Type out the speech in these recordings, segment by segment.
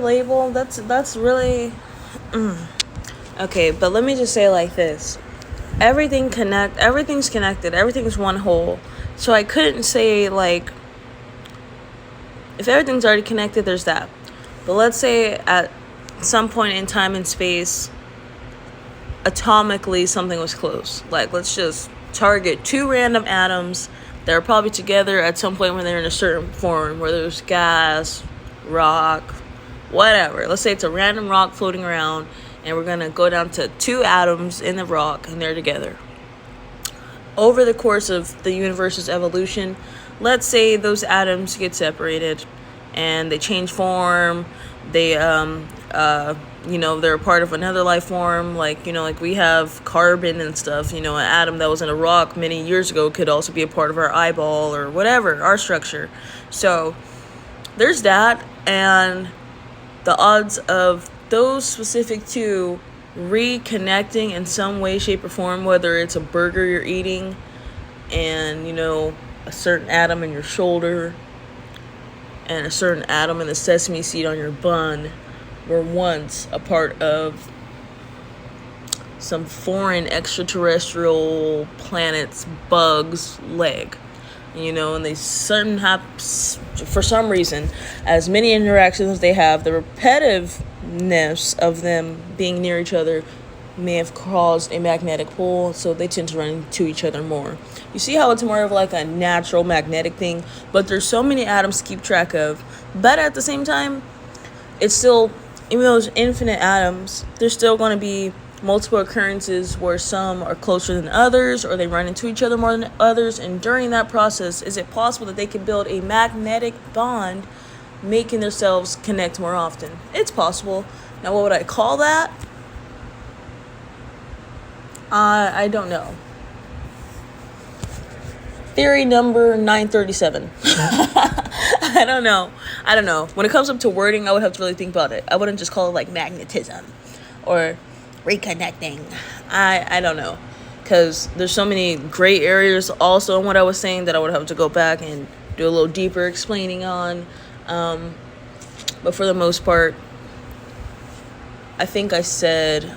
Label, that's really okay, but let me just say it like this. Everything's connected, everything's one whole. So I couldn't say, like, if everything's already connected, there's that. But let's say at some point in time and space, atomically something was close. Like, let's just target two random atoms that are probably together at some point when they're in a certain form, where there's gas, rock, whatever. Let's say it's a random rock floating around, and we're going to go down to two atoms in the rock, and they're together. Over the course of the universe's evolution, let's say those atoms get separated, and they change form. They, they're a part of another life form. Like we have carbon and stuff. An atom that was in a rock many years ago could also be a part of our eyeball or whatever, our structure. So there's that, and the odds of those specific two reconnecting in some way, shape, or form, whether it's a burger you're eating and, a certain atom in your shoulder and a certain atom in the sesame seed on your bun, were once a part of some foreign extraterrestrial planet's bug's leg. And they for some reason, as many interactions as they have, the repetitiveness of them being near each other may have caused a magnetic pull, so they tend to run into each other more. You see how it's more of like a natural magnetic thing, but there's so many atoms to keep track of. But at the same time, it's still, even though there's infinite atoms, there's still going to be multiple occurrences where some are closer than others, or they run into each other more than others. And during that process, is it possible that they can build a magnetic bond, making themselves connect more often? It's possible. Now, what would I call that? I don't know. Theory number 937. I don't know. When it comes up to wording, I would have to really think about it. I wouldn't just call it like magnetism or reconnecting. I don't know, because there's so many gray areas also in what I was saying that I would have to go back and do a little deeper explaining on. But for the most part, I think I said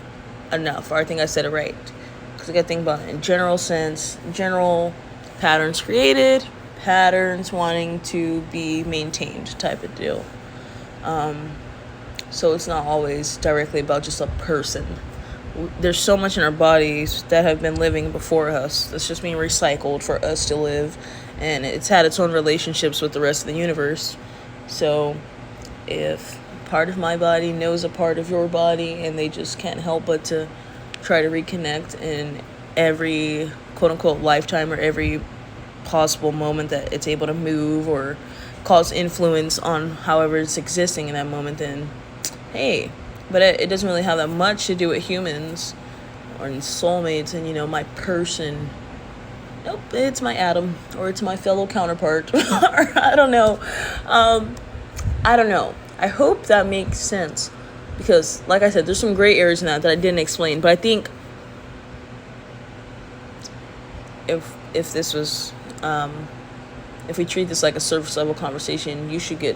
enough, or I think I said it right, because I got to think about it in general sense. General patterns created, patterns wanting to be maintained type of deal. So it's not always directly about just a person. There's so much in our bodies that have been living before us that's just being recycled for us to live, and it's had its own relationships with the rest of the universe. So if part of my body knows a part of your body, and they just can't help but to try to reconnect in every quote-unquote lifetime, or every possible moment that it's able to move or cause influence on however it's existing in that moment, then hey. But it doesn't really have that much to do with humans or soulmates and, my person. Nope, it's my atom, or it's my fellow counterpart. I don't know. I don't know. I hope that makes sense, because, like I said, there's some gray areas in that I didn't explain. But I think if this was, if we treat this like a surface level conversation, you should get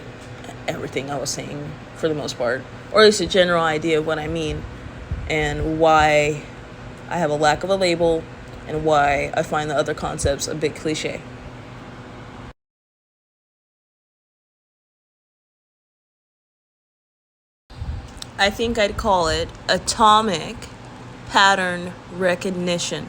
everything I was saying for the most part, or at least a general idea of what I mean and why I have a lack of a label and why I find the other concepts a bit cliche. I think I'd call it atomic pattern recognition.